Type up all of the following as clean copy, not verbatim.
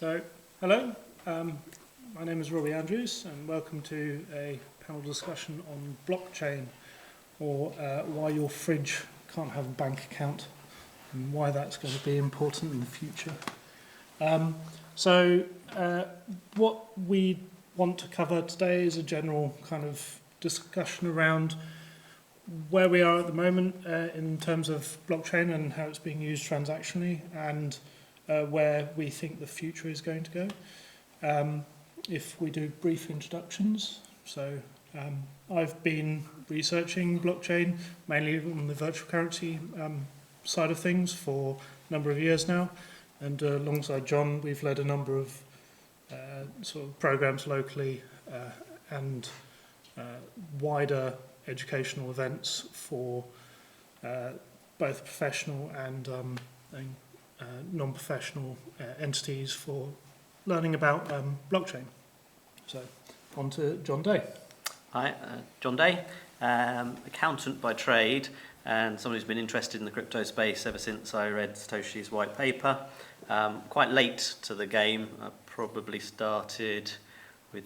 So, hello, my name is Robbie Andrews and welcome to a panel discussion on blockchain, or why your fridge can't have a bank account and why that's going to be important in the future. What we want to cover today is a general kind of discussion around where we are at the moment in terms of blockchain and how it's being used transactionally, and where we think the future is going to go. If we do brief introductions, I've been researching blockchain mainly on the virtual currency side of things for a number of years now, and alongside John we've led a number of sort of programs locally and wider educational events for both professional and non-professional entities for learning about blockchain. So, on to John Day. Hi, John Day, accountant by trade and someone who's been interested in the crypto space ever since I read Satoshi's white paper. Quite late to the game. I probably started with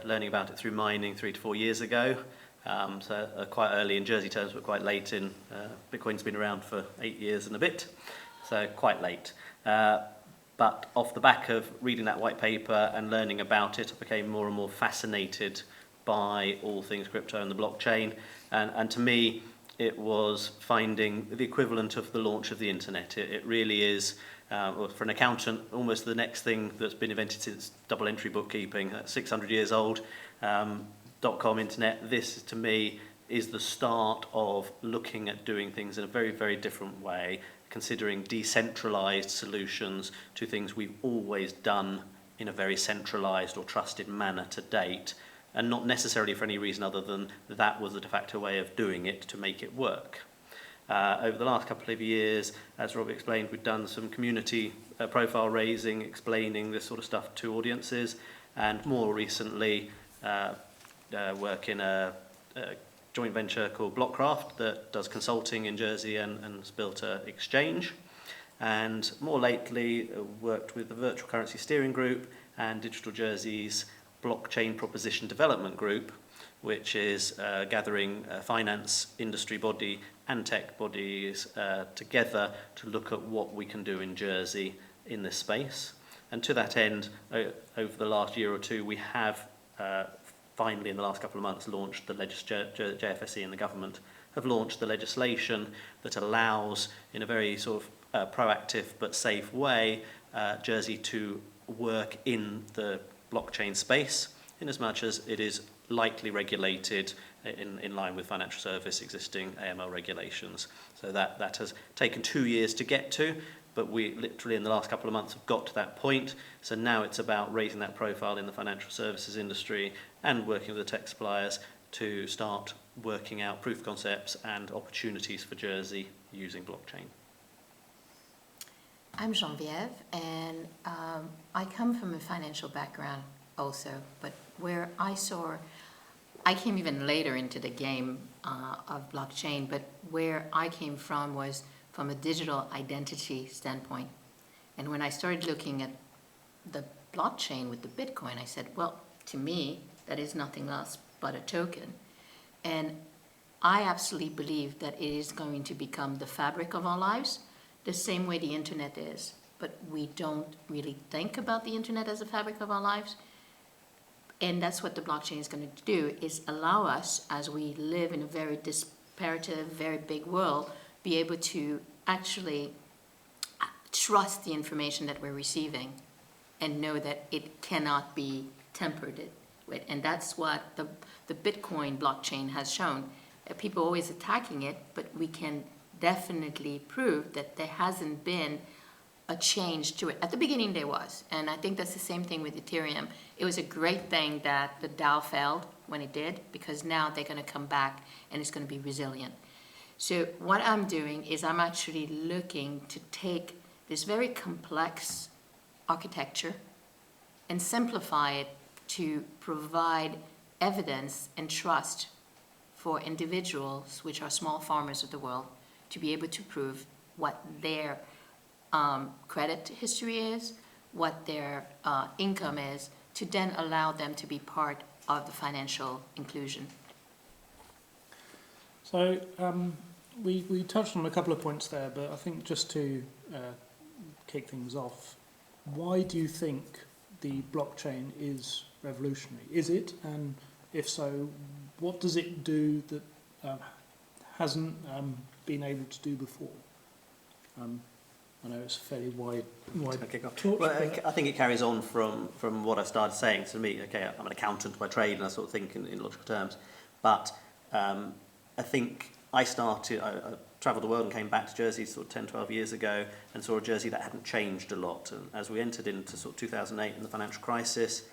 learning about it through mining 3 to 4 years ago. Quite early in Jersey terms, but quite late in Bitcoin's been around for 8 years and a bit. So quite late. But off the back of reading that white paper and learning about it, I became more and more fascinated by all things crypto and the blockchain. And to me, it was finding the equivalent of the launch of the internet. It really is, for an accountant, almost the next thing that's been invented since double entry bookkeeping, 600 years old, .com internet. This, to me, is the start of looking at doing things in a very, very different way, considering decentralized solutions to things we've always done in a very centralized or trusted manner to date, and not necessarily for any reason other than that was the de facto way of doing it to make it work. Over the last couple of years, as Rob explained, we've done some community profile raising, explaining this sort of stuff to audiences, and more recently work in a joint venture called Blockcraft that does consulting in Jersey and has built an exchange. And more lately, worked with the Virtual Currency Steering Group and Digital Jersey's Blockchain Proposition Development Group, which is gathering finance industry body and tech bodies together to look at what we can do in Jersey in this space. And to that end, over the last year or two, we have finally, in the last couple of months, launched the JFSE and the government have launched the legislation that allows, in a very sort of proactive but safe way, Jersey to work in the blockchain space, in as much as it is lightly regulated in line with financial service existing AML regulations. So that has taken 2 years to get to, but we literally in the last couple of months have got to that point. So now it's about raising that profile in the financial services industry and working with the tech suppliers to start working out proof concepts and opportunities for Jersey using blockchain. I'm Geneviève, and I come from a financial background also, but where I came even later into the game of blockchain, but where I came from was from a digital identity standpoint. And when I started looking at the blockchain with the Bitcoin, I said, well, to me, that is nothing else but a token. And I absolutely believe that it is going to become the fabric of our lives, the same way the internet is. But we don't really think about the internet as a fabric of our lives. And that's what the blockchain is going to do, is allow us, as we live in a very disparative, very big world, be able to actually trust the information that we're receiving and know that it cannot be tampered with. And that's what the Bitcoin blockchain has shown. People are always attacking it, but we can definitely prove that there hasn't been a change to it. At the beginning there was, and I think that's the same thing with Ethereum. It was a great thing that the DAO failed when it did, because now they're going to come back and it's going to be resilient. So what I'm doing is I'm actually looking to take this very complex architecture and simplify it to provide evidence and trust for individuals, which are small farmers of the world, to be able to prove what their credit history is, what their income is, to then allow them to be part of the financial inclusion. So we touched on a couple of points there, but I think just to kick things off, why do you think the blockchain is revolutionary? Is it? And if so, what does it do that hasn't been able to do before? I know it's a fairly wide Okay, go on. torch, Well, but I think it carries on from what I started saying. To me, okay, I'm an accountant by trade, and I sort of think in logical terms. But I think I travelled the world and came back to Jersey sort of 10, 12 years ago and saw a Jersey that hadn't changed a lot. And as we entered into sort of 2008 and the financial crisis,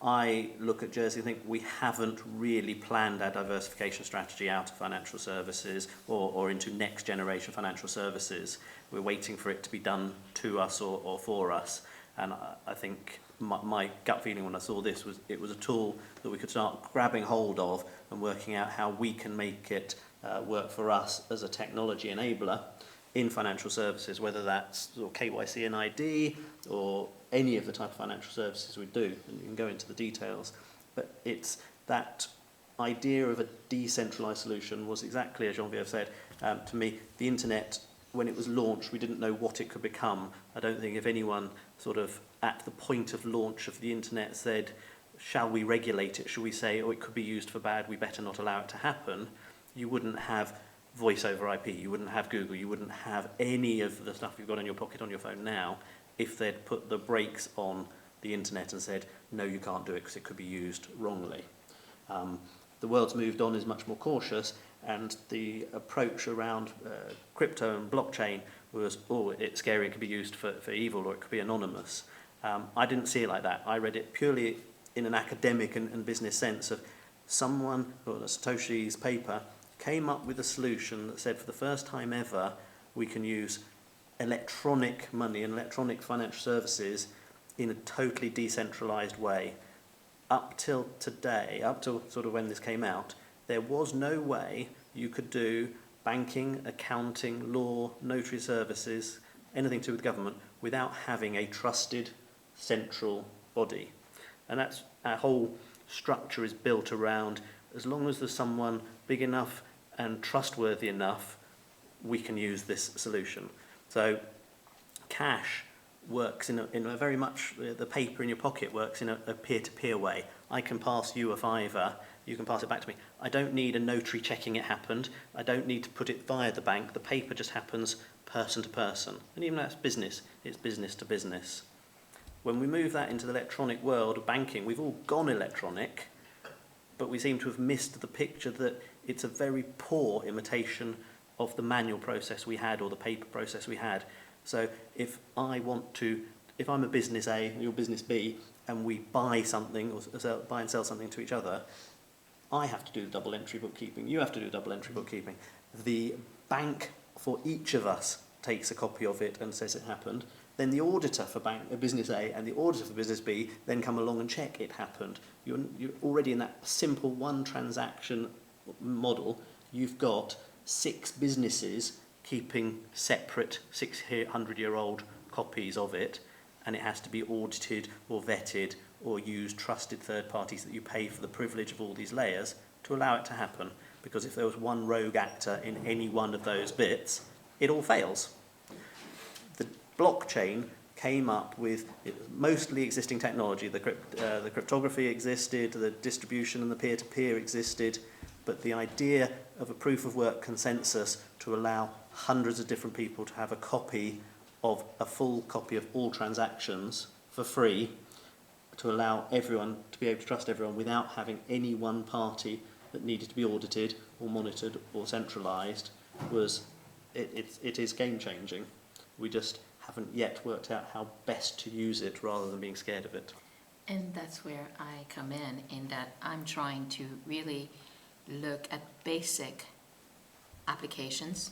I look at Jersey and think we haven't really planned our diversification strategy out of financial services or into next generation financial services. We're waiting for it to be done to us or for us. And I think my gut feeling when I saw this was it was a tool that we could start grabbing hold of and working out how we can make it work for us as a technology enabler in financial services, whether that's sort of KYC and ID or any of the type of financial services we do, and you can go into the details. But it's that idea of a decentralized solution was exactly as Geneviève said. To me, the internet, when it was launched, we didn't know what it could become. I don't think if anyone sort of at the point of launch of the internet said, shall we regulate it? Shall we say, oh, it could be used for bad, we better not allow it to happen? You wouldn't have voice over IP, you wouldn't have Google, you wouldn't have any of the stuff you've got in your pocket on your phone now if they'd put the brakes on the internet and said, no, you can't do it because it could be used wrongly. The world's moved on, is much more cautious, and the approach around crypto and blockchain was, oh, it's scary, it could be used for evil, or it could be anonymous. I didn't see it like that. I read it purely in an academic and business sense of someone, or Satoshi's paper, came up with a solution that said for the first time ever we can use electronic money and electronic financial services in a totally decentralized way. Up till today, up till sort of when this came out, there was no way you could do banking, accounting, law, notary services, anything to do with government, without having a trusted central body. And that's our whole structure is built around, as long as there's someone big enough and trustworthy enough, we can use this solution. So cash works in a very much, the paper in your pocket works in a peer-to-peer way. I can pass you a fiver, you can pass it back to me. I don't need a notary checking it happened. I don't need to put it via the bank. The paper just happens person to person. And even though it's business to business. When we move that into the electronic world of banking, we've all gone electronic, but we seem to have missed the picture that it's a very poor imitation of the manual process we had or the paper process we had. So if I'm a business A and you're business B, and we buy something or buy and sell something to each other, I have to do double entry bookkeeping, you have to do double entry bookkeeping. The bank for each of us takes a copy of it and says it happened. Then the auditor for business A and the auditor for business B then come along and check it happened. You're already in that simple one transaction model. You've got 6 businesses keeping separate 600-year-old copies of it, and it has to be audited or vetted or use trusted third parties that you pay for the privilege of all these layers to allow it to happen. Because if there was one rogue actor in any one of those bits, it all fails. The blockchain came up with mostly existing technology. The cryptography existed, the distribution and the peer-to-peer existed, but the idea of a proof of work consensus to allow hundreds of different people to have a copy of a full copy of all transactions for free, to allow everyone to be able to trust everyone without having any one party that needed to be audited or monitored or centralised, it is game changing. We just haven't yet worked out how best to use it rather than being scared of it. And that's where I come in that I'm trying to really look at basic applications.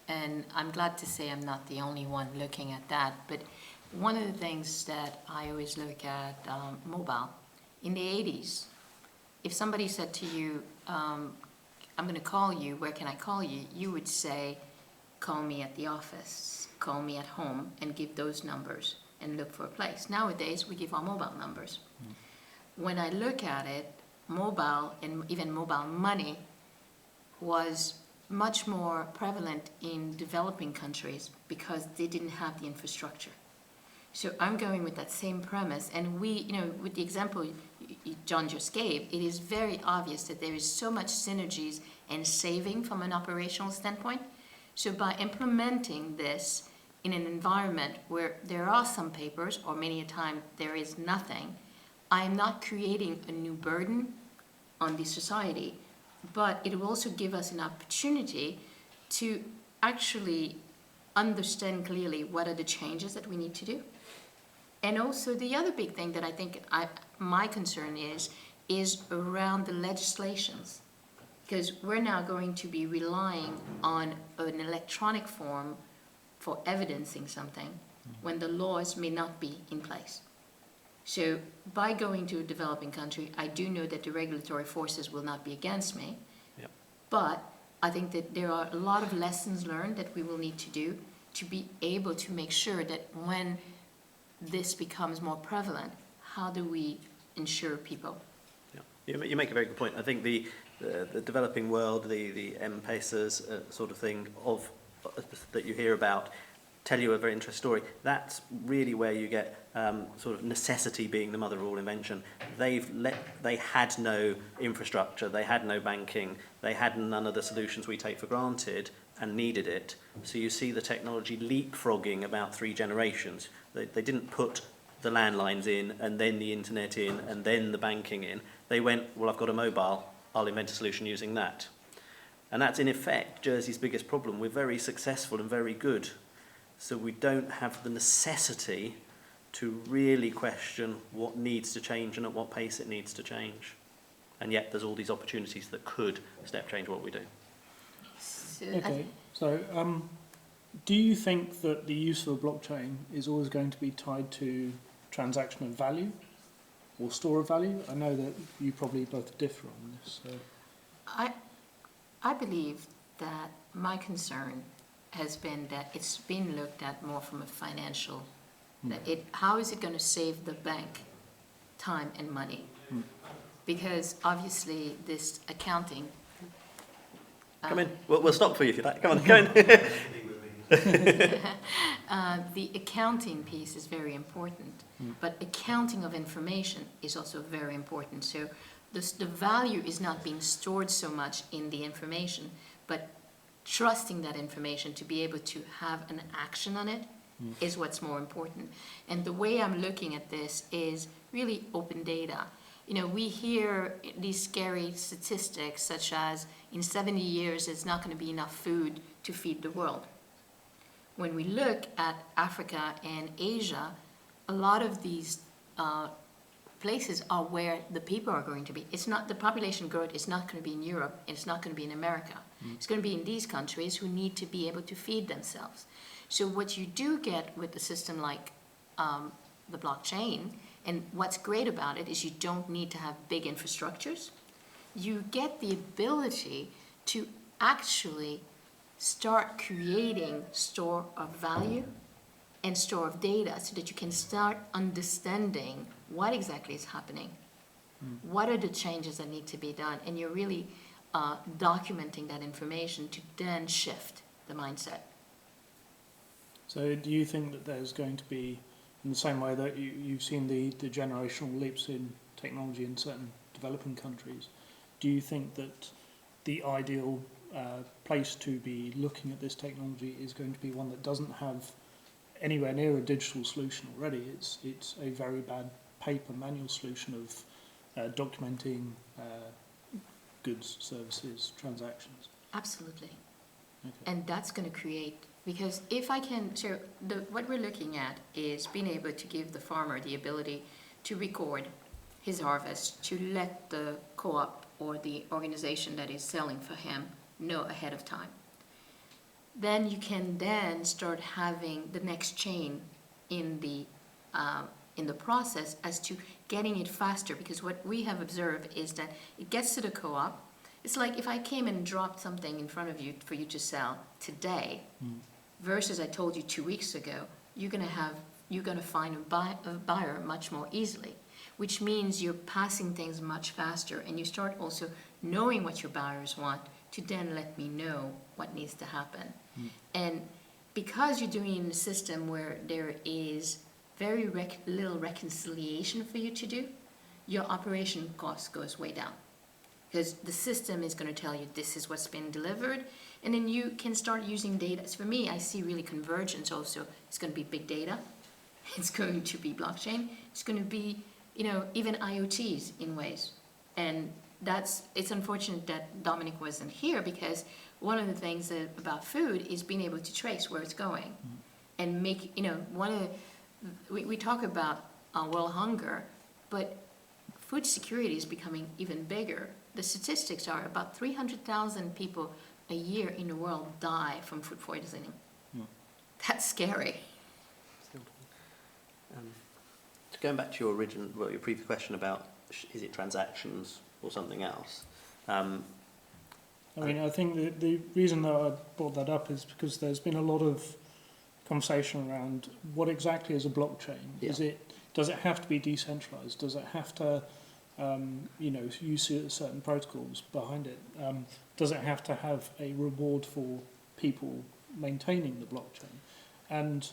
And I'm glad to say I'm not the only one looking at that. But one of the things that I always look at, mobile. In the 80s, if somebody said to you, I'm going to call you, where can I call you? You would say, call me at the office, call me at home, and give those numbers. and look for a place. Nowadays, we give our mobile numbers. When I look at it, mobile and even mobile money was much more prevalent in developing countries because they didn't have the infrastructure. So I'm going with that same premise, and we, with the example John just gave, it is very obvious that there is so much synergies and saving from an operational standpoint. So by implementing this in an environment where there are some papers, or many a time there is nothing, I am not creating a new burden on the society, but it will also give us an opportunity to actually understand clearly what are the changes that we need to do. And also the other big thing that I think my concern is around the legislations. Because we're now going to be relying on an electronic form for evidencing something when the laws may not be in place. So by going to a developing country, I do know that the regulatory forces will not be against me. Yep. But I think that there are a lot of lessons learned that we will need to do to be able to make sure that when this becomes more prevalent, how do we ensure people? Yeah. You make a very good point. I think the developing world, the M-Pesas sort of thing that you hear about, tell you a very interesting story. That's really where you get sort of necessity being the mother of all invention. They had no infrastructure, they had no banking, they had none of the solutions we take for granted and needed it. So you see the technology leapfrogging about 3 generations. They didn't put the landlines in and then the internet in and then the banking in. They went, well, I've got a mobile, I'll invent a solution using that. And that's in effect Jersey's biggest problem. We're very successful and very good. So we don't have the necessity to really question what needs to change and at what pace it needs to change. And yet there's all these opportunities that could step change what we do. So Okay, so do you think that the use of a blockchain is always going to be tied to transaction of value or store of value? I know that you probably both differ on this. So. I believe that my concern has been that it's been looked at more from a financial, how is it going to save the bank time and money? Because obviously this accounting... Come in. We'll stop for you if you like. Come on, go in. The accounting piece is very important, but accounting of information is also very important. So the value is not being stored so much in the information, but trusting that information to be able to have an action on it is what's more important. And the way I'm looking at this is really open data. We hear these scary statistics such as in 70 years there's not going to be enough food to feed the world. When we look at Africa and Asia, a lot of these places are where the people are going to be. It's not, the population growth is not going to be in Europe, it's not going to be in America. It's going to be in these countries who need to be able to feed themselves. So what you do get with a system like the blockchain, and what's great about it is you don't need to have big infrastructures. You get the ability to actually start creating store of value and store of data so that you can start understanding what exactly is happening. What are the changes that need to be done? And you're really documenting that information to then shift the mindset. So do you think that there's going to be, in the same way that you've seen the generational leaps in technology in certain developing countries, do you think that the ideal place to be looking at this technology is going to be one that doesn't have anywhere near a digital solution already? It's a very bad paper manual solution of documenting goods, services, transactions. Absolutely. Okay. And that's going to create, because if I can, so what we're looking at is being able to give the farmer the ability to record his harvest, to let the co-op or the organization that is selling for him know ahead of time. Then you can then start having the next chain in the process as to getting it faster, because what we have observed is that it gets to the co-op. It's like if I came and dropped something in front of you for you to sell today versus I told you 2 weeks ago, you're you're going to find a buyer much more easily, which means you're passing things much faster, and you start also knowing what your buyers want to then let me know what needs to happen. And because you're doing it in a system where there is very little reconciliation for you to do, your operation cost goes way down. Because the system is going to tell you this is what's been delivered, and then you can start using data. So for me, I see really convergence also. It's going to be big data. It's going to be blockchain. It's going to be, even IoTs in ways. And it's unfortunate that Dominic wasn't here, because one of the things about food is being able to trace where it's going and make, we talk about world hunger, but food security is becoming even bigger. The statistics are about 300,000 people a year in the world die from food poisoning. That's scary. Going back to your previous question about is it transactions or something else? I think the reason that I brought that up is because there's been a lot of conversation around what exactly is a blockchain. Yeah. Does it have to be decentralized? Does it have to use certain protocols behind it? Does it have to have a reward for people maintaining the blockchain? And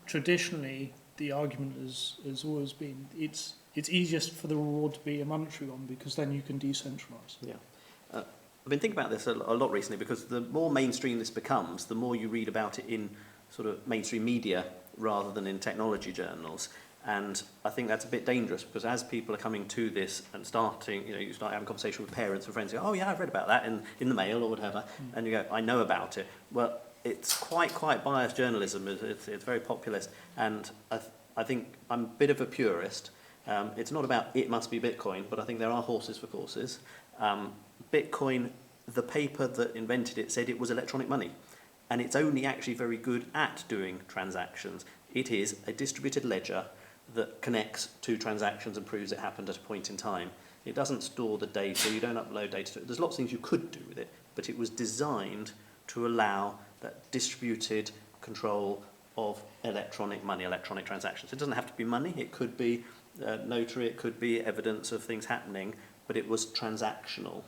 traditionally, the argument has always been it's easiest for the reward to be a monetary one, because then you can decentralize. Yeah. I've been thinking about this a lot recently, because the more mainstream this becomes, the more you read about it in sort of mainstream media rather than in technology journals. And I think that's a bit dangerous, because as people are coming to this and starting, you start having a conversation with parents and friends, you go, oh yeah, I've read about that in the Mail or whatever, and you go, I know about it. Well, it's quite biased journalism. It's very populist, and I think I'm a bit of a purist. It's not about it must be Bitcoin, but I think there are horses for courses. Bitcoin, the paper that invented it said it was electronic money, and it's only actually very good at doing transactions. It is a distributed ledger that connects to transactions and proves it happened at a point in time. It doesn't store the data, you don't upload data to it. There's lots of things you could do with it, but it was designed to allow that distributed control of electronic money, electronic transactions. It doesn't have to be money, it could be notary, it could be evidence of things happening, but it was transactional.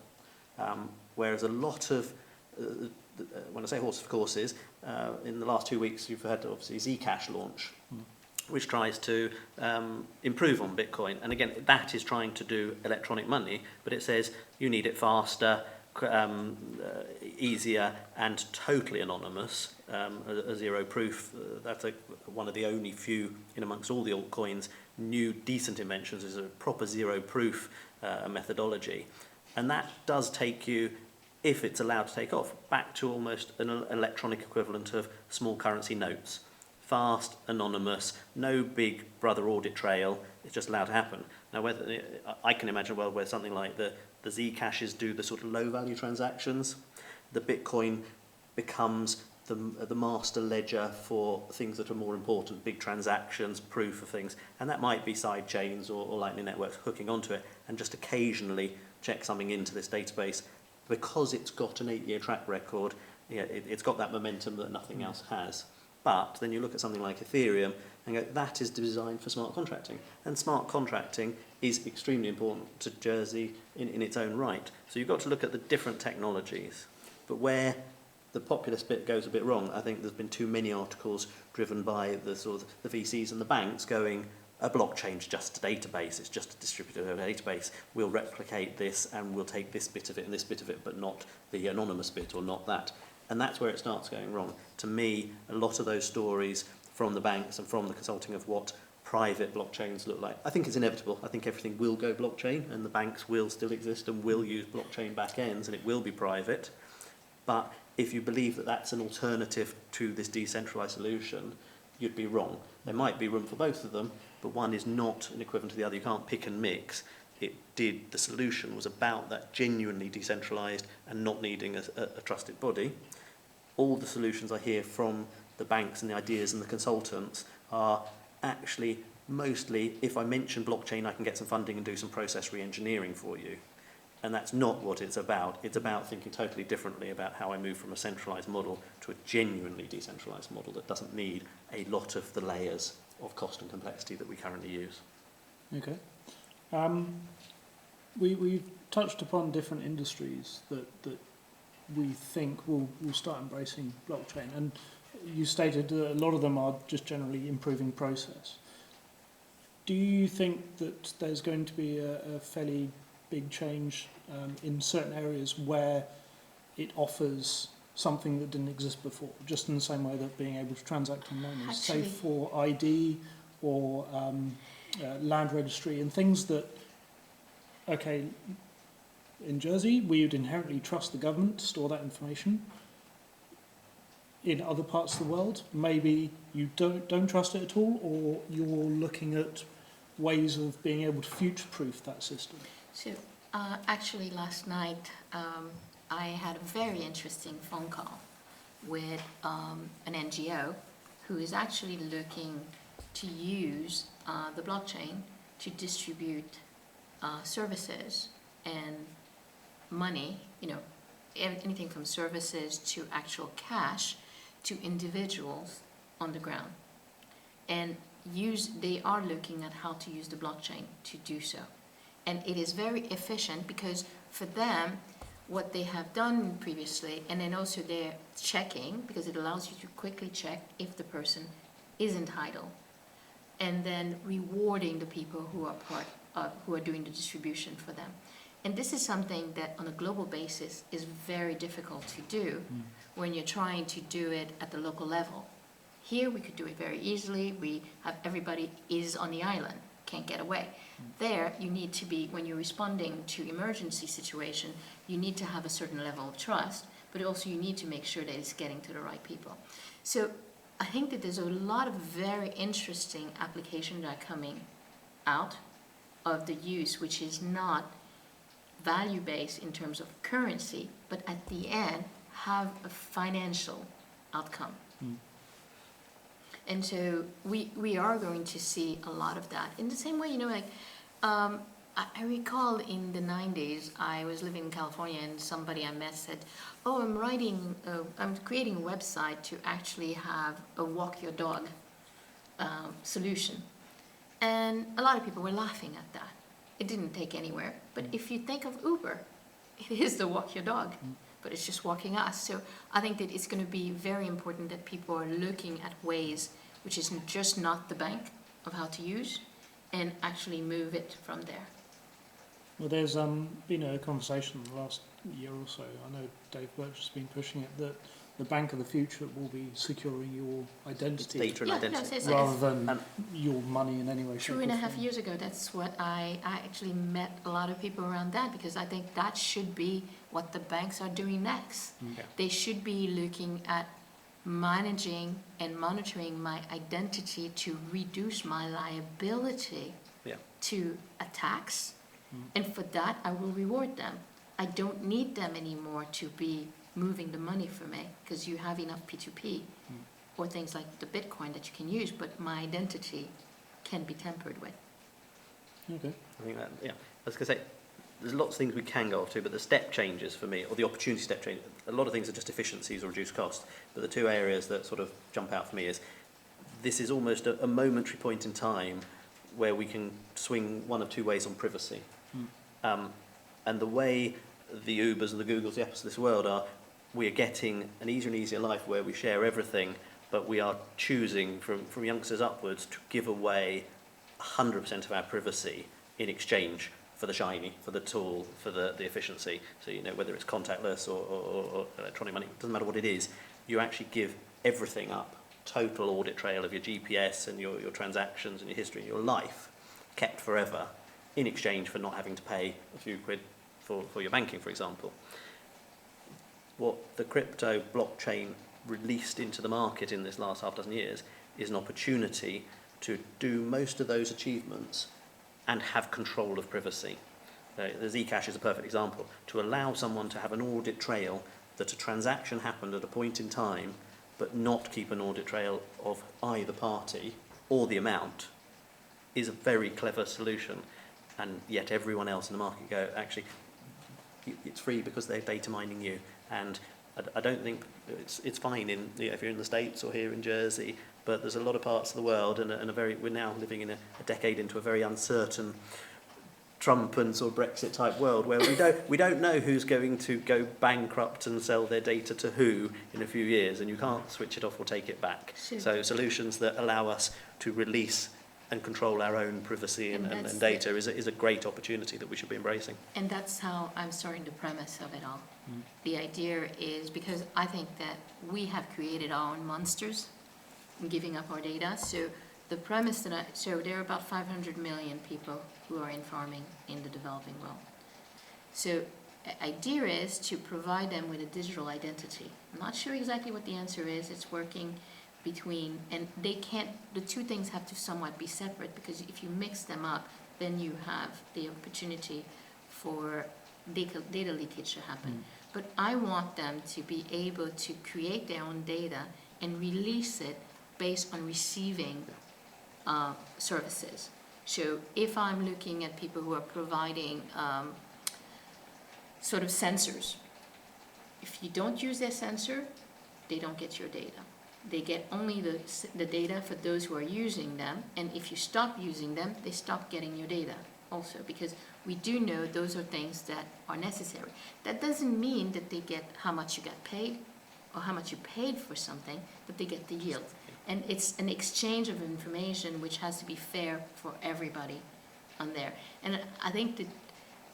Whereas a lot of, when I say horses for courses, in the last 2 weeks you've had obviously Zcash launch, which tries to improve on Bitcoin. And again, that is trying to do electronic money, but it says you need it faster, easier, and totally anonymous, a zero proof. That's one of the only few in amongst all the altcoins new decent inventions is a proper zero proof methodology. And that does take you, if it's allowed to take off, back to almost an electronic equivalent of small currency notes. Fast, anonymous, no big brother audit trail, it's just allowed to happen. Now, whether I can imagine a world where something like the Zcashes do the sort of low value transactions, the Bitcoin becomes the master ledger for things that are more important, big transactions, proof of things, and that might be side chains or Lightning networks hooking onto it and just occasionally check something into this database. Because it's got an 8-year track record, it's got that momentum that nothing else has. But then you look at something like Ethereum and go, that is designed for smart contracting. And smart contracting is extremely important to Jersey in its own right. So you've got to look at the different technologies. But where the populist bit goes a bit wrong, I think there's been too many articles driven by the sort of the VCs and the banks going, a blockchain's just a database, it's just a distributed database, we'll replicate this and we'll take this bit of it and this bit of it, but not the anonymous bit or not that. And that's where it starts going wrong. To me, a lot of those stories from the banks and from the consulting of what private blockchains look like, I think it's inevitable. I think everything will go blockchain and the banks will still exist and will use blockchain backends and it will be private. But if you believe that that's an alternative to this decentralized solution, you'd be wrong. There might be room for both of them, but one is not an equivalent to the other. You can't pick and mix. The solution was about that genuinely decentralized and not needing a trusted body. All the solutions I hear from the banks and the ideas and the consultants are actually mostly, if I mention blockchain, I can get some funding and do some process re-engineering for you. And that's not what it's about. It's about thinking totally differently about how I move from a centralised model to a genuinely decentralised model that doesn't need a lot of the layers of cost and complexity that we currently use. Okay. We've touched upon different industries that we think will start embracing blockchain, and you stated that a lot of them are just generally improving process. Do you think that there's going to be a fairly big change in certain areas where it offers something that didn't exist before, just in the same way that being able to transact online is, say, Actually- for ID or land registry and things that, okay, in Jersey, we would inherently trust the government to store that information. In other parts of the world, maybe you don't trust it at all, or you're looking at ways of being able to future-proof that system. So, actually, last night I had a very interesting phone call with an NGO who is actually looking to use the blockchain to distribute services and money, anything from services to actual cash to individuals on the ground. And they are looking at how to use the blockchain to do so. And it is very efficient because for them, what they have done previously, and then also they're checking, because it allows you to quickly check if the person is entitled, and then rewarding the people who are doing the distribution for them. And this is something that on a global basis is very difficult to do when you're trying to do it at the local level. Here we could do it very easily. We have everybody is on the island, can't get away. There you need to be, when you're responding to emergency situation, you need to have a certain level of trust, but also you need to make sure that it's getting to the right people. So I think that there's a lot of very interesting applications that are coming out of the use, which is not value-based in terms of currency, but at the end have a financial outcome. And so we are going to see a lot of that. In the same way, I recall in the 90s, I was living in California and somebody I met said, oh, I'm creating a website to actually have a walk your dog solution. And a lot of people were laughing at that. It didn't take anywhere. But if you think of Uber, it is the walk your dog, but it's just walking us. So I think that it's going to be very important that people are looking at ways which is just not the bank of how to use and actually move it from there. Well, there's been a conversation in the last year or so, I know Dave Birch has been pushing it, that the bank of the future will be securing your identity Data and identity. it's rather than your money in any way, shape or 2.5 form. years ago, that's what I actually met a lot of people around that, because I think that should be what the banks are doing next. Yeah. They should be looking at managing and monitoring my identity to reduce my liability to attacks. And for that, I will reward them. I don't need them anymore to be moving the money for me, because you have enough P2P or things like the Bitcoin that you can use, but my identity can be tampered with. Okay. I think that, I was going to say, there's lots of things we can go off to, but the step changes for me, or the opportunity step change, a lot of things are just efficiencies or reduced cost. But the two areas that sort of jump out for me is, this is almost a momentary point in time where we can swing one of two ways on privacy. And the way the Ubers and the Googles, the Apples of this world are, we are getting an easier and easier life where we share everything, but we are choosing from youngsters upwards to give away 100% of our privacy in exchange for the shiny, for the tool, for the efficiency. So, whether it's contactless or electronic money, it doesn't matter what it is, you actually give everything up. Total audit trail of your GPS and your transactions and your history and your life kept forever in exchange for not having to pay a few quid for your banking, for example. What the crypto blockchain released into the market in this last half dozen years is an opportunity to do most of those achievements and have control of privacy. The Zcash is a perfect example. To allow someone to have an audit trail that a transaction happened at a point in time, but not keep an audit trail of either party or the amount, is a very clever solution. And yet everyone else in the market go, actually, it's free because they're data mining you. And I don't think it's fine if you're in the States or here in Jersey, but there's a lot of parts of the world, and we're now living in a decade into a very uncertain Trump and sort of Brexit type world where we don't know who's going to go bankrupt and sell their data to who in a few years, and you can't switch it off or take it back. Sure. So solutions that allow us to release and control our own privacy and data is a great opportunity that we should be embracing. And that's how I'm starting the premise of it all. The idea is, because I think that we have created our own monsters in giving up our data. So the premise so there are about 500 million people who are in farming in the developing world. So the idea is to provide them with a digital identity. I'm not sure exactly what the answer is. It's working between, and the two things have to somewhat be separate, because if you mix them up, then you have the opportunity for data leakage to happen. But I want them to be able to create their own data and release it based on receiving services. So if I'm looking at people who are providing sort of sensors, if you don't use their sensor, they don't get your data. They get only the data for those who are using them, and if you stop using them, they stop getting your data also, because we do know those are things that are necessary. That doesn't mean that they get how much you got paid or how much you paid for something, but they get the yield. And it's an exchange of information which has to be fair for everybody on there. And I think that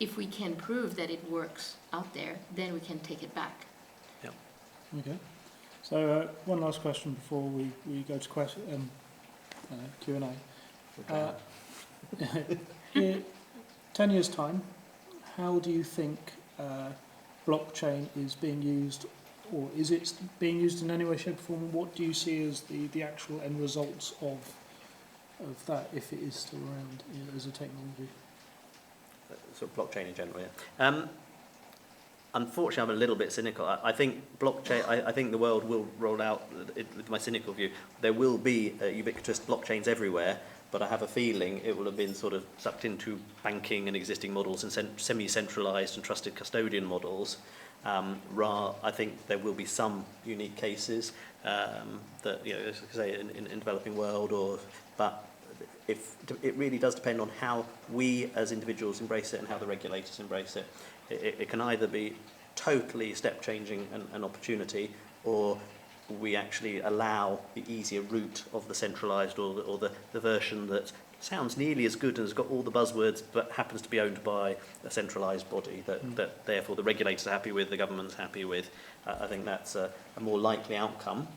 if we can prove that it works out there, then we can take it back. Yeah. Okay. So one last question before we go to Q&A. In 10 years' time, how do you think blockchain is being used, or is it being used in any way, shape, or form? What do you see as the actual end results of that, if it is still around as a technology? Sort of blockchain in general, yeah. Unfortunately, I'm a little bit cynical. I think blockchain. I think the world will roll out. With my cynical view, there will be ubiquitous blockchains everywhere. But I have a feeling it will have been sort of sucked into banking and existing models and semi-centralised and trusted custodian models. I think there will be some unique cases that, as I say, in developing world, but if it really does depend on how we as individuals embrace it and how the regulators embrace it. It can either be totally step-changing an opportunity, or we actually allow the easier route of the centralised or the version that sounds nearly as good and has got all the buzzwords but happens to be owned by a centralised body that therefore the regulators are happy with, the government's happy with. I think that's a more likely outcome.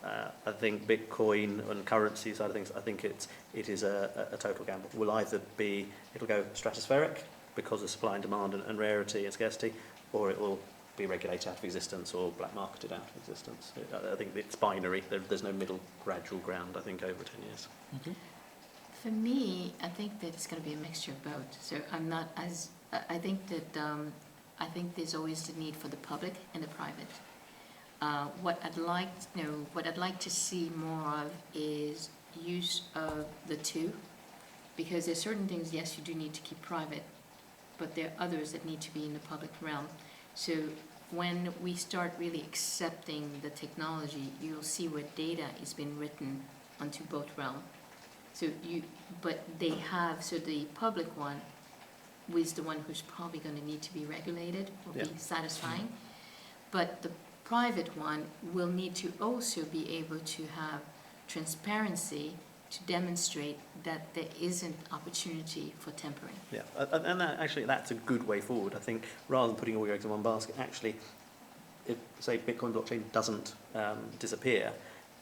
I think Bitcoin and currency side of things, I think it is a total gamble. It'll go stratospheric because of supply and demand and rarity and scarcity, or it will be regulated out of existence or black marketed out of existence. I think it's binary. There's no middle gradual ground, I think, over 10 years. Okay. For me, I think that it's going to be a mixture of both. So I'm not as, I think there's always the need for the public and the private. What I'd like to see more of is use of the two, because there's certain things, yes, you do need to keep private, but there are others that need to be in the public realm. So when we start really accepting the technology, you'll see where data is being written onto both realms. So the public one is the one who's probably going to need to be regulated or be satisfying. But the private one will need to also be able to have transparency to demonstrate that there isn't opportunity for tampering. Yeah, and that's a good way forward. I think rather than putting all your eggs in one basket, actually, if, say, Bitcoin blockchain doesn't disappear,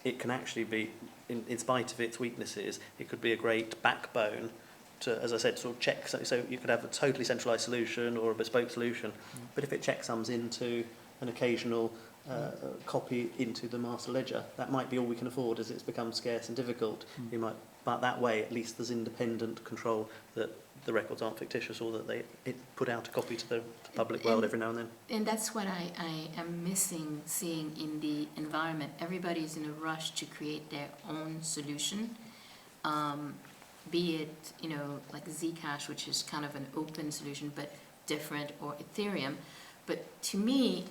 it can actually be, in spite of its weaknesses, it could be a great backbone to, as I said, sort of check. So you could have a totally centralised solution or a bespoke solution, but if it checksums into an occasional copy into the master ledger, that might be all we can afford as it's become scarce and difficult. But that way, at least there's independent control that the records aren't fictitious, or that it put out a copy to the public world every now and then. And that's what I am missing seeing in the environment. Everybody's in a rush to create their own solution, be it like Zcash, which is kind of an open solution, but different, or Ethereum. But to me,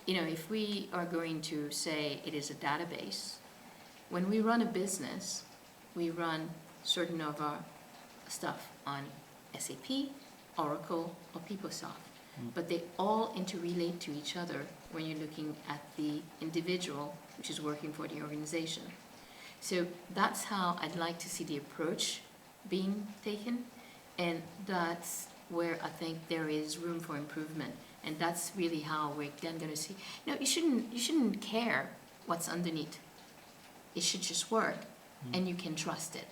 if we are going to say it is a database, when we run a business, we run certain of our stuff on SAP, Oracle, or PeopleSoft. But they all interrelate to each other when you're looking at the individual, which is working for the organization. So that's how I'd like to see the approach being taken, and that's where I think there is room for improvement. And that's really how we're then going to see. You shouldn't care what's underneath. It should just work, and you can trust it.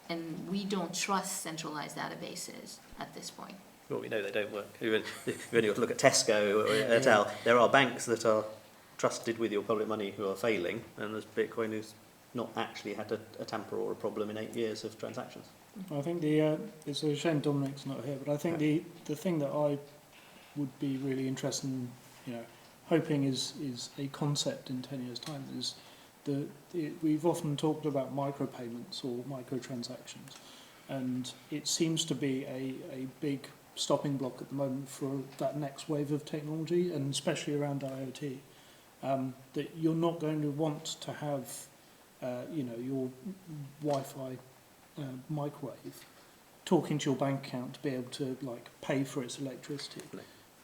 And we don't trust centralized databases at this point. Well, we know they don't work. Even if you look at Tesco or Airtel, there are banks that are trusted with your public money who are failing, and there's Bitcoin who's not actually had a tamper or a problem in 8 years of transactions. I think it's a shame Dominic's not here, but I think the thing that I would be really interested in, hoping is a concept in 10 years' time is we've often talked about micropayments or microtransactions, and it seems to be a big stopping block at the moment for that next wave of technology, and especially around IoT. That you're not going to want to have, your Wi-Fi microwave talking to your bank account to be able to pay for its electricity. No.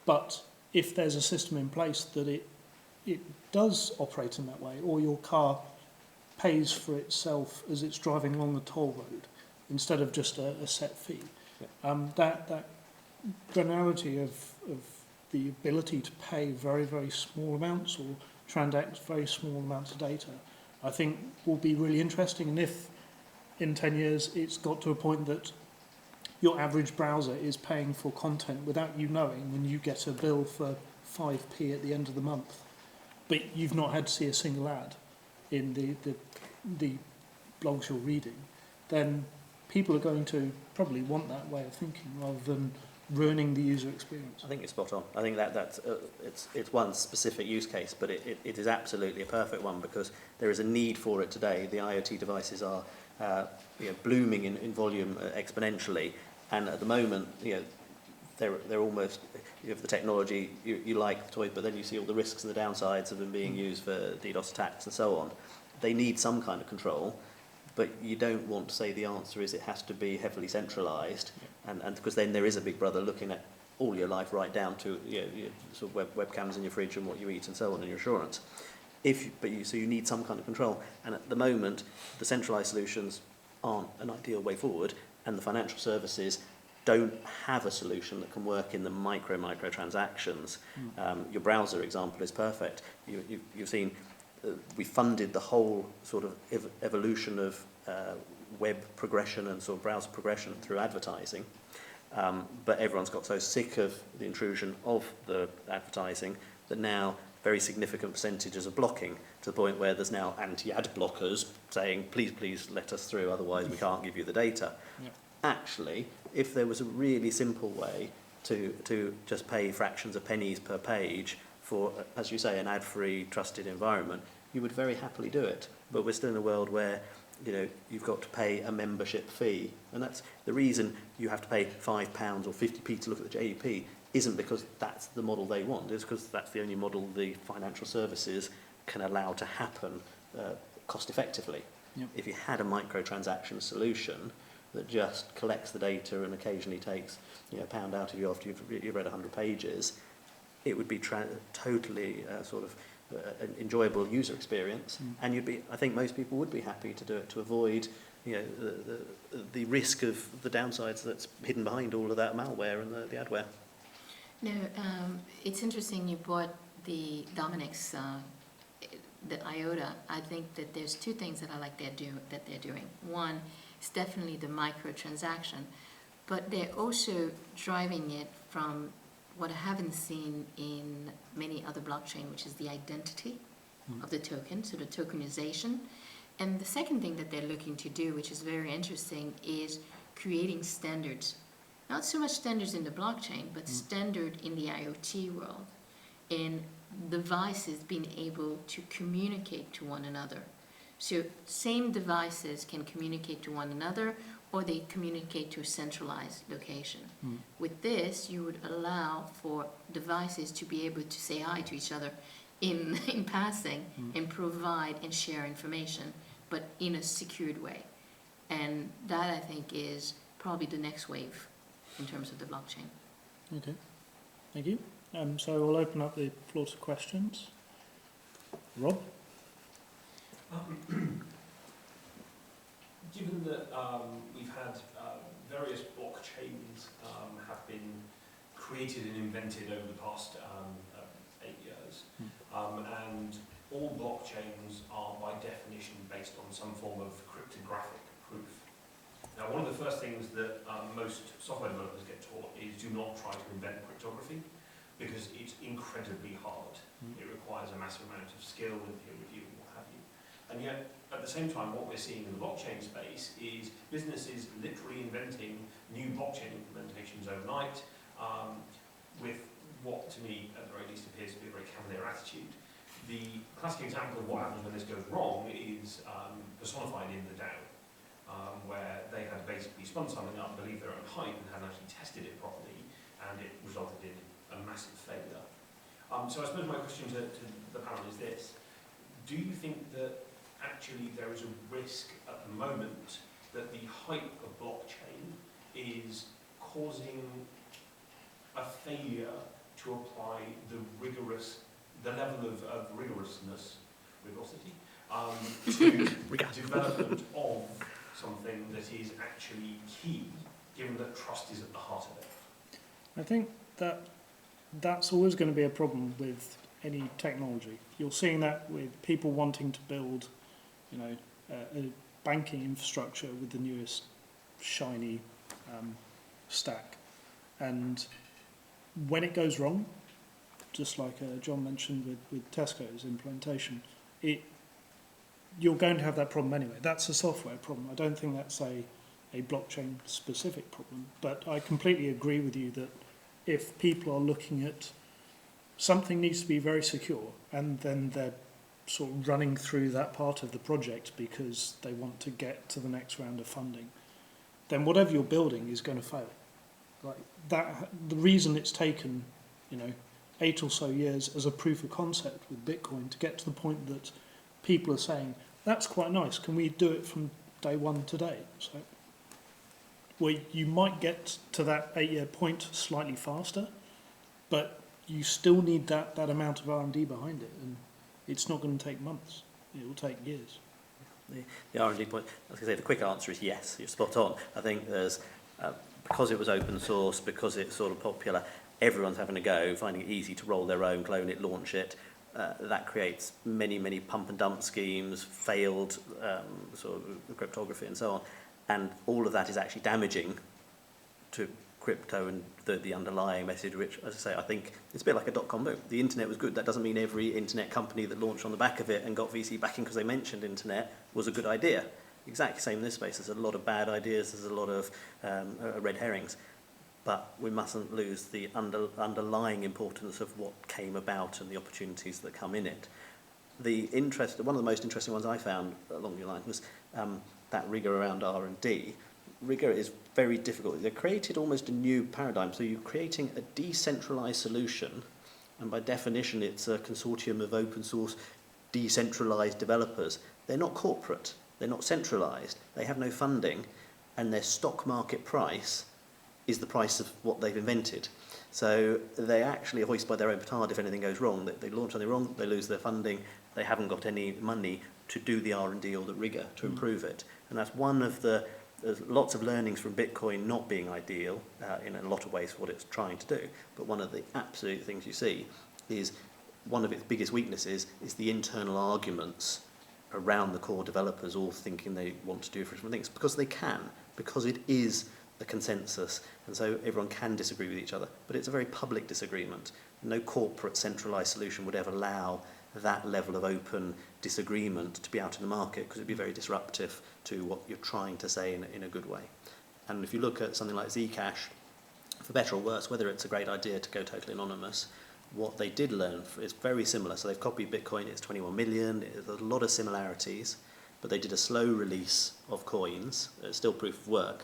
But if there's a system in place that it does operate in that way, or your car pays for itself as it's driving along the toll road instead of just a set fee, that granularity of the ability to pay very, very small amounts or transact very small amounts of data, I think will be really interesting. And if in 10 years it's got to a point that your average browser is paying for content without you knowing, when you get a bill for 5p at the end of the month, but you've not had to see a single ad in the blogs you're reading, then people are going to probably want that way of thinking rather than ruining the user experience. I think you're spot on. I think that's it's one specific use case, but it is absolutely a perfect one, because there is a need for it today. The IoT devices are blooming in volume exponentially, and at the moment, they're almost, you have the technology, you like the toys, but then you see all the risks and the downsides of them being used for DDoS attacks and so on. They need some kind of control, but you don't want to say the answer is it has to be heavily centralised, and because then there is a big brother looking at all your life right down to your sort of webcams in your fridge and what you eat and so on, and your insurance. So you need some kind of control, and at the moment the centralised solutions aren't an ideal way forward, and the financial services don't have a solution that can work in the micro transactions. Your browser example is perfect. You've seen we funded the whole sort of evolution of web progression and sort of browser progression through advertising, but everyone's got so sick of the intrusion of the advertising that now very significant percentages are blocking, to the point where there's now anti-ad blockers saying, please let us through, otherwise we can't give you the data. Yeah. Actually, if there was a really simple way to just pay fractions of pennies per page for, as you say, an ad-free, trusted environment, you would very happily do it. But we're still in a world where you've got to pay a membership fee, and that's the reason you have to pay £5 or 50p to look at the JEP. Isn't because that's the model they want, it's because that's the only model the financial services can allow to happen cost effectively. Yep. If you had a microtransaction solution that just collects the data and occasionally takes a pound out of you after you've read 100 pages, it would be totally sort of an enjoyable user experience, and I think most people would be happy to do it to avoid the risk of the downsides that's hidden behind all of that malware and the adware. No, it's interesting you brought the Dominic's, the IOTA. I think that there's two things that I like that they're doing. One is definitely the microtransaction, but they're also driving it from what I haven't seen in many other blockchain, which is the identity of the token, so the tokenization. And the second thing that they're looking to do, which is very interesting, is creating standards. Not so much standards in the blockchain, but standard in the IoT world, in devices being able to communicate to one another. So same devices can communicate to one another, or they communicate to a centralized location. Mm. With this, you would allow for devices to be able to say hi to each other in passing and provide and share information, but in a secured way. And that, I think, is probably the next wave in terms of the blockchain. Okay, thank you. So we'll open up the floor to questions. Rob? Given that we've had various blockchains have been created and invented over the past 8 years, and all blockchains are by definition based on some form of cryptographic proof. Now, one of the first things that most software developers get taught is do not try to invent cryptography, because it's incredibly hard. It requires a massive amount of skill and peer review and what have you. And yet, at the same time, what we're seeing in the blockchain space is businesses literally inventing new blockchain implementations overnight, with what, to me, at the very least, appears to be a very cavalier attitude. The classic example of what happens when this goes wrong is personified in the DAO, where they had basically spun something up, believed their own hype, and hadn't actually tested it properly, and it resulted in a massive failure. So I suppose my question to the panel is this: do you think that actually there is a risk at the moment that the hype of blockchain is causing a failure to apply the level of rigorosity to development of something that is actually key, given that trust is at the heart of it? I think that's always going to be a problem with any technology. You're seeing that with people wanting to build, a banking infrastructure with the newest shiny stack. And when it goes wrong, just like John mentioned with Tesco's implementation, you're going to have that problem anyway. That's a software problem. I don't think that's a blockchain specific problem. But I completely agree with you that if people are looking at something needs to be very secure, and then they're sort of running through that part of the project because they want to get to the next round of funding, then whatever you're building is going to fail. Like that, the reason it's taken, 8 or so years as a proof of concept with Bitcoin to get to the point that people are saying, that's quite nice, can we do it from day one today? So, well, you might get to that 8-year point slightly faster, but you still need that amount of R&D behind it, and it's not going to take months. It will take years. The R&D point, I was going to say the quick answer is yes, you're spot on. I think there's, because it was open source, because it's sort of popular, everyone's having a go, finding it easy to roll their own, clone it, launch it. That creates many, many pump and dump schemes, failed sort of cryptography and so on. And all of that is actually damaging to crypto and the underlying message, which, as I say, I think it's a bit like a dot-com boom. The internet was good. That doesn't mean every internet company that launched on the back of it and got VC backing because they mentioned internet was a good idea. Exactly same in this space. There's a lot of bad ideas. There's a lot of red herrings. But we mustn't lose the underlying importance of what came about and the opportunities that come in it. One of the most interesting ones I found along the line was that rigor around R&D. Rigor is very difficult. They created almost a new paradigm. So you're creating a decentralized solution, and by definition it's a consortium of open source decentralized developers. They're not corporate, they're not centralized, they have no funding, and their stock market price is the price of what they've invented. So they actually hoist by their own petard if anything goes wrong. They launch something wrong, they lose their funding, they haven't got any money to do the R&D or the rigor to improve it. And that's one of there's lots of learnings from Bitcoin not being ideal in a lot of ways for what it's trying to do. But one of the absolute things you see is one of its biggest weaknesses is the internal arguments around the core developers all thinking they want to do different things because they can, because it is a consensus, and so everyone can disagree with each other. But it's a very public disagreement. No corporate centralised solution would ever allow that level of open disagreement to be out in the market because it would be very disruptive to what you're trying to say in a good way. And if you look at something like Zcash, for better or worse, whether it's a great idea to go totally anonymous, what they did learn is very similar. So they've copied Bitcoin, it's 21 million, there's a lot of similarities, but they did a slow release of coins, still proof of work,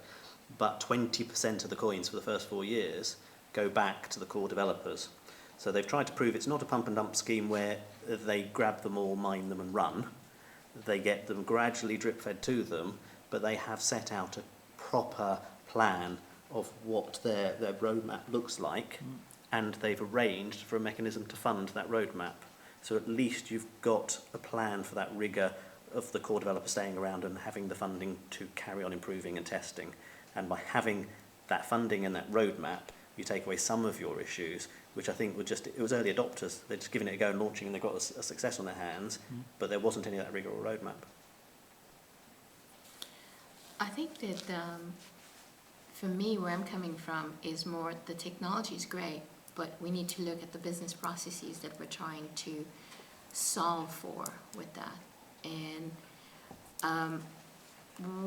but 20% of the coins for the first 4 years go back to the core developers. So they've tried to prove it's not a pump and dump scheme where they grab them all, mine them and run. They get them gradually drip fed to them, but they have set out a proper plan of what their roadmap looks like, and they've arranged for a mechanism to fund that roadmap. So at least you've got a plan for that rigour of the core developer staying around and having the funding to carry on improving and testing. And by having that funding and that roadmap, you take away some of your issues, which I think it was early adopters. They're just giving it a go and launching, and they've got a success on their hands, but there wasn't any of that rigour or roadmap. I think that for me, where I'm coming from is more the technology is great, but we need to look at the business processes that we're trying to solve for with that. And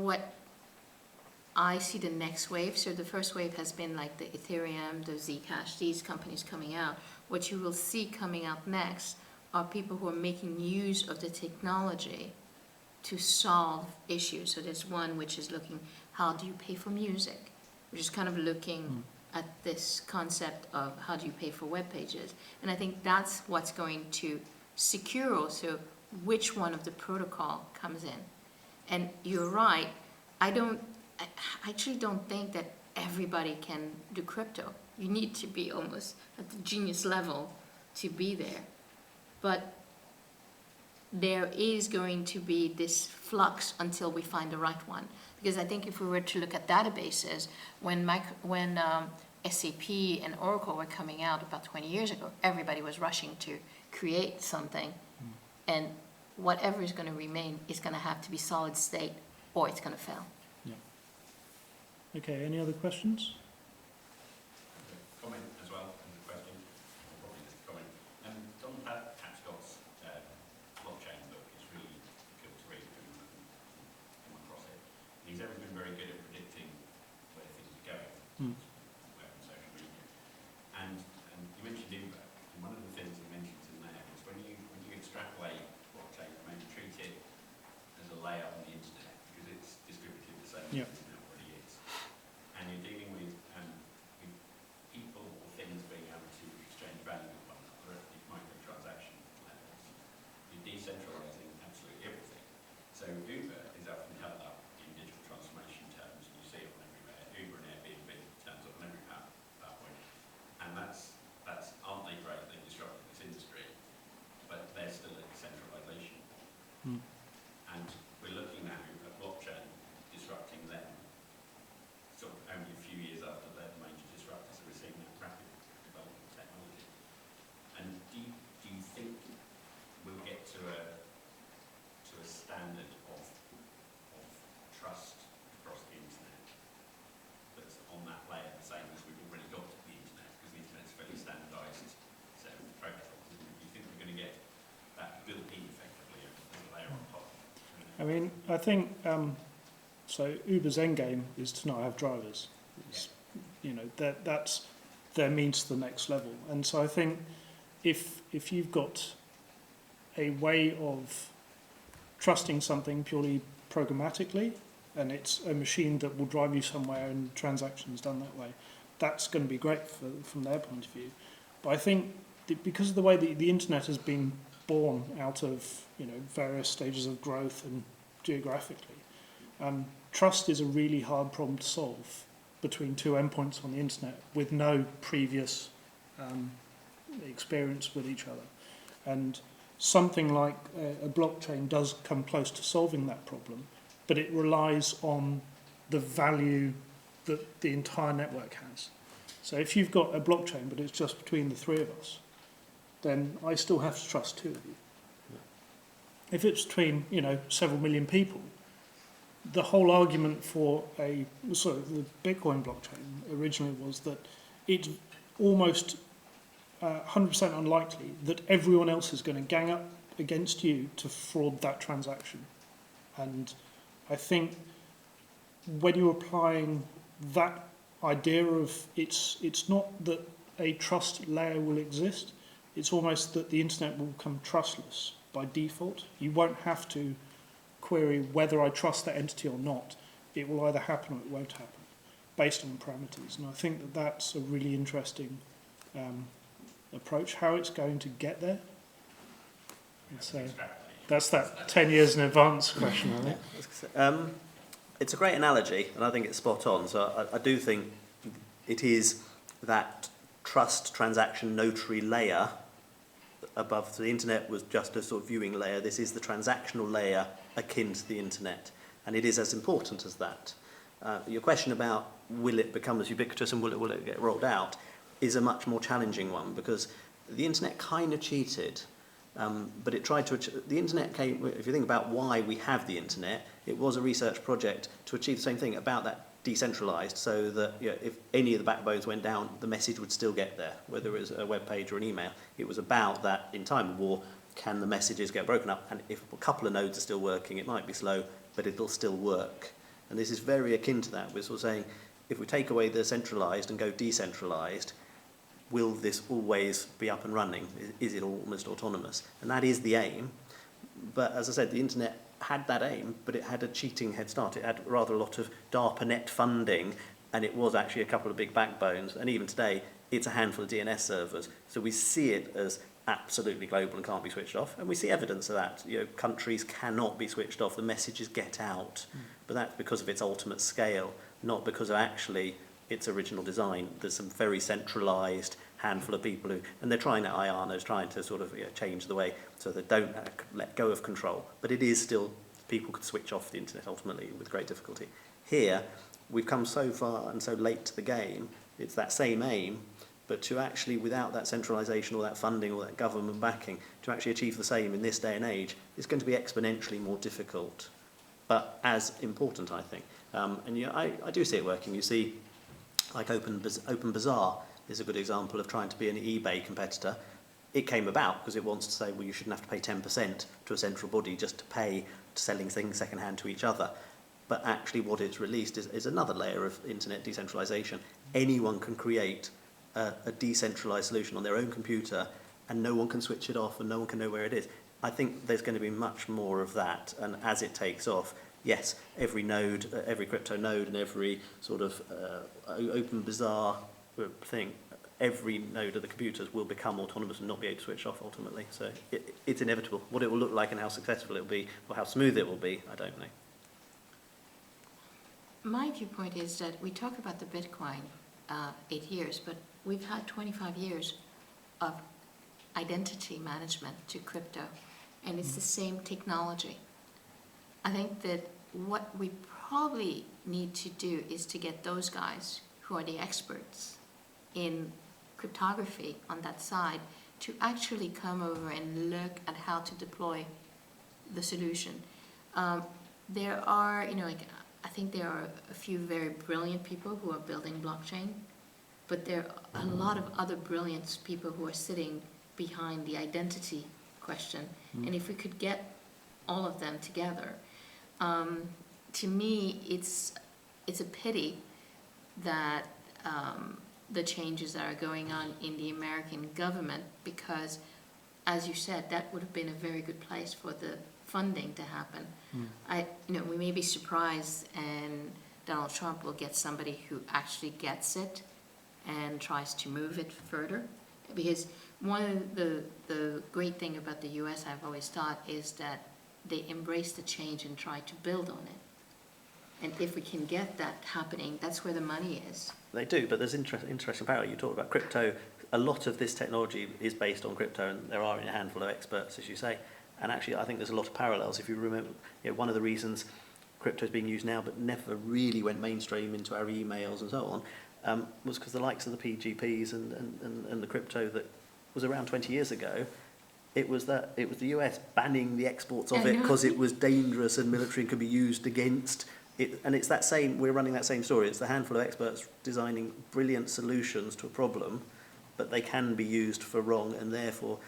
what I see the next wave, so the first wave has been like the Ethereum, the Zcash, these companies coming out. What you will see coming out next are people who are making use of the technology to solve issues. So there's one which is looking, how do you pay for music? Which is kind of looking at this concept of how do you pay for web pages. And I think that's what's going to secure also which one of the protocol comes in. And you're right, I actually don't think that everybody can do crypto. You need to be almost at the genius level to be there. But there is going to be this flux until we find the right one. Because I think if we were to look at databases, when SAP and Oracle were coming out about 20 years ago, everybody was rushing to create something. And whatever is going to remain is going to have to be solid state or it's going to fail. Okay, any other questions? Comment as well, and a question, or probably just a comment. Don Tapscott's blockchain book is really good to read and come across it. He's always been very good at predicting where things are going, where on social media. And you mentioned Uber, and one of the things he mentions in there is when you extrapolate blockchain, maybe treat it as a layer on the internet, because it's distributed the same Yeah. as it already is. And you're dealing with people or things being able to exchange value with one another at these microtransaction levels. You're decentralising absolutely everything. So Uber is often held up in digital transformation terms, and you see it on everywhere. Uber and Airbnb turns up on every PowerPoint. And that's aren't they great? They disrupted this industry, but they're still a decentralisation. And we're looking now at blockchain disrupting them sort of only a few years after they're the major disruptors, so we're seeing that rapid development of technology. And do you think we'll get to a standard of trust across the internet that's on that layer, the same as we've already got to the internet, because the internet's a fairly standardised set of protocols, isn't it? Do you think we're going to get that built in effectively as a layer on top? I mean, I think, so Uber's endgame is to not have drivers. It's, that's their means to the next level. And so I think if you've got a way of trusting something purely programmatically, and it's a machine that will drive you somewhere and transactions done that way, that's going to be great from their point of view. But I think because of the way the internet has been born out of various stages of growth and geographically, trust is a really hard problem to solve between two endpoints on the internet with no previous experience with each other. And something like a blockchain does come close to solving that problem, but it relies on the value that the entire network has. So if you've got a blockchain, but it's just between the three of us, then I still have to trust two of you. If it's between, several million people, the whole argument for the Bitcoin blockchain originally was that it's almost 100% unlikely that everyone else is going to gang up against you to fraud that transaction. And I think when you're applying that idea of it's not that a trust layer will exist, it's almost that the internet will become trustless by default. You won't have to query whether I trust that entity or not, it will either happen or it won't happen, based on the parameters. And I think that that's a really interesting approach. How it's going to get there. So that's that 10 years in advance question, I think. It's a great analogy, and I think it's spot on. So I do think it is that trust transaction notary layer above. So the internet was just a sort of viewing layer. This is the transactional layer akin to the internet, and it is as important as that. Your question about will it become as ubiquitous and will it get rolled out is a much more challenging one, because the internet kind of cheated. But it tried to. The internet came. If you think about why we have the internet, it was a research project to achieve the same thing, about that decentralised, so that if any of the backbones went down, the message would still get there, whether it was a web page or an email. It was about that. In time of war, can the messages get broken up? And if a couple of nodes are still working, it might be slow, but it'll still work. And this is very akin to that. We're sort of saying, if we take away the centralised and go decentralised, will this always be up and running? Is it almost autonomous? And that is the aim. But as I said, the internet had that aim, but it had a cheating head start. It had rather a lot of DARPANET funding, and it was actually a couple of big backbones. And even today, it's a handful of DNS servers. So we see it as absolutely global and can't be switched off. And we see evidence of that. Countries cannot be switched off. The messages get out. But that's because of its ultimate scale, not because of actually its original design. There's some very centralised handful of people who, and they're trying, IANA is trying to sort of change the way so they don't let go of control. But it is still, people could switch off the internet ultimately with great difficulty. Here, we've come so far and so late to the game, it's that same aim, but to actually, without that centralisation or that funding or that government backing, to actually achieve the same in this day and age is going to be exponentially more difficult, but as important, I think. And I do see it working. You see, like Open Bazaar is a good example of trying to be an eBay competitor. It came about because it wants to say, well, you shouldn't have to pay 10% to a central body just to pay to selling things secondhand to each other. But actually what it's released is another layer of internet decentralisation. Anyone can create a decentralised solution on their own computer, and no one can switch it off and no one can know where it is. I think there's going to be much more of that, and as it takes off, yes, every node, every crypto node and every sort of Open Bazaar thing, every node of the computers will become autonomous and not be able to switch off ultimately. So it's inevitable. What it will look like and how successful it will be, or how smooth it will be, I don't know. My viewpoint is that we talk about the Bitcoin 8 years, but we've had 25 years of identity management to crypto, and it's the same technology. I think that what we probably need to do is to get those guys who are the experts in cryptography on that side to actually come over and look at how to deploy the solution. There are, I think there are a few very brilliant people who are building blockchain, but there are a lot of other brilliant people who are sitting behind the identity question. And if we could get all of them together, to me, it's a pity that the changes that are going on in the American government, because, as you said, that would have been a very good place for the funding to happen. We may be surprised, and Donald Trump will get somebody who actually gets it and tries to move it further. Because one of the great thing about the U.S., I've always thought, is that they embrace the change and try to build on it. And if we can get that happening, that's where the money is. They do, but there's interesting parallel. You talk about crypto. A lot of this technology is based on crypto, and there are a handful of experts, as you say. And actually, I think there's a lot of parallels. If you remember, one of the reasons crypto is being used now, but never really went mainstream into our emails and so on, was because the likes of the PGPs and the crypto that was around 20 years ago, it was the US banning the exports of it because it was dangerous and military and could be used against it. And it's that same, we're running that same story. It's the handful of experts designing brilliant solutions to a problem, but they can be used for wrong, and therefore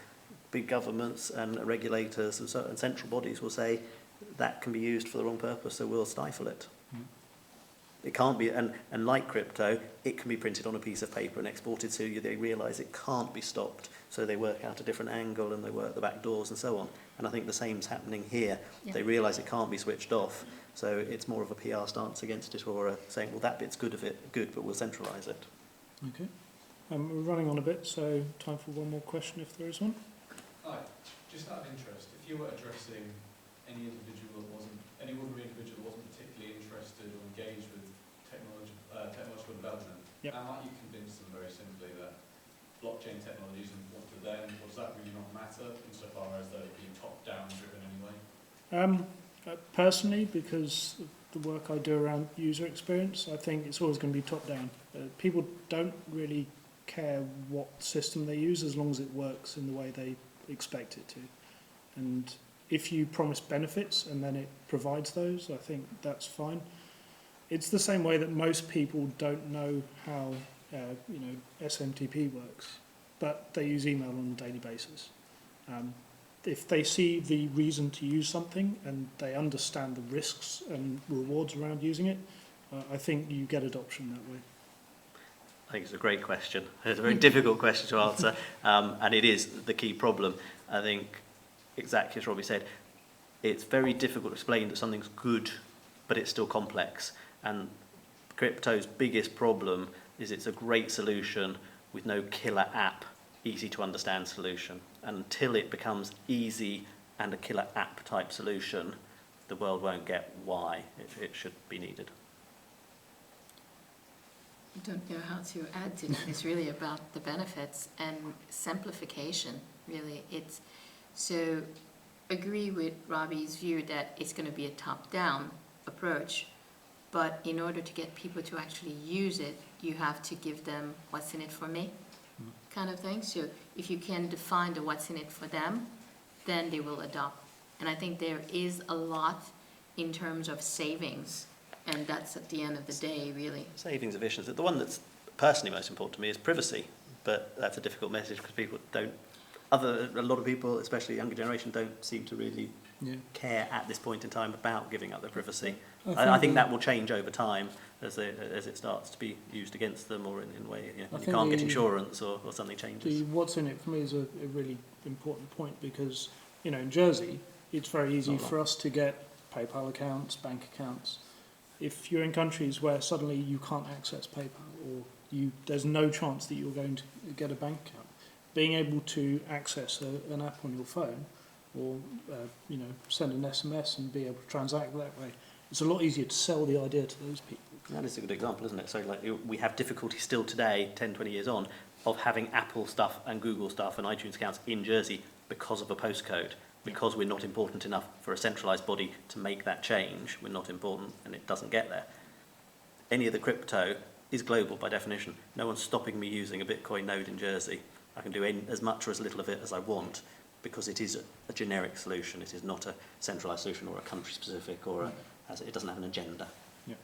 big governments and regulators and central bodies will say that can be used for the wrong purpose, so we'll stifle it. It can't be, and like crypto, it can be printed on a piece of paper and exported to you. They realise it can't be stopped, so they work out a different angle and they work the back doors and so on. And I think the same's happening here. Yeah. They realise it can't be switched off, so it's more of a PR stance against it, or saying, well, that bit's good, but we'll centralise it. Okay. We're running on a bit, so time for one more question if there is one. Hi, just out of interest, if you were addressing any ordinary individual that wasn't particularly interested or engaged with technological development, Yep. how might you convince them very simply that blockchain technology is important to them, or does that really not matter insofar as they're being top-down driven anyway? Personally, because of the work I do around user experience, I think it's always going to be top-down. People don't really care what system they use as long as it works in the way they expect it to. And if you promise benefits and then it provides those, I think that's fine. It's the same way that most people don't know how SMTP works, but they use email on a daily basis. If they see the reason to use something and they understand the risks and rewards around using it, I think you get adoption that way. I think it's a great question. It's a very difficult question to answer, and it is the key problem. I think, exactly as Robbie said, it's very difficult to explain that something's good, but it's still complex. And crypto's biggest problem is it's a great solution with no killer app, easy to understand solution. And until it becomes easy and a killer app type solution, the world won't get why it should be needed. I don't know how to add to that. It's really about the benefits and simplification, really. So agree with Robbie's view that it's going to be a top-down approach, but in order to get people to actually use it, you have to give them what's in it for me kind of thing. So if you can define the what's in it for them, then they will adopt. And I think there is a lot in terms of savings, and that's at the end of the day, really. Savings efficiency. The one that's personally most important to me is privacy, but that's a difficult message because people don't. A lot of people, especially younger generation, don't seem to really care at this point in time about giving up their privacy. I think that will change over time as it starts to be used against them, or in a way you can't get insurance or something changes. What's in it for me is a really important point, because in Jersey it's very easy for us to get PayPal accounts, bank accounts. If you're in countries where suddenly you can't access PayPal, or there's no chance that you're going to get a bank account, being able to access an app on your phone, or send an SMS and be able to transact that way, it's a lot easier to sell the idea to those people. That is a good example, isn't it? So we have difficulty still today, 10, 20 years on, of having Apple stuff and Google stuff and iTunes accounts in Jersey because of a postcode. Because we're not important enough for a centralised body to make that change. We're not important, and it doesn't get there. Any of the crypto is global by definition. No one's stopping me using a Bitcoin node in Jersey. I can do as much or as little of it as I want, because it is a generic solution. It is not a centralised solution or a country-specific, or it doesn't have an agenda. Yeah.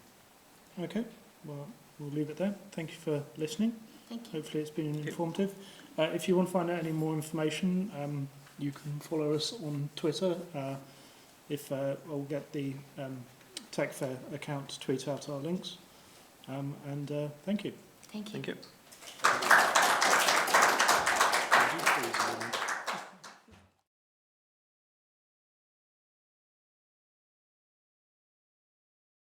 Okay. Well, we'll leave it there. Thank you for listening. Thank you. Hopefully it's been informative. If you want to find out any more information, you can follow us on Twitter. I'll get the TechFair account to tweet out our links. Thank you. Thank you. Thank you.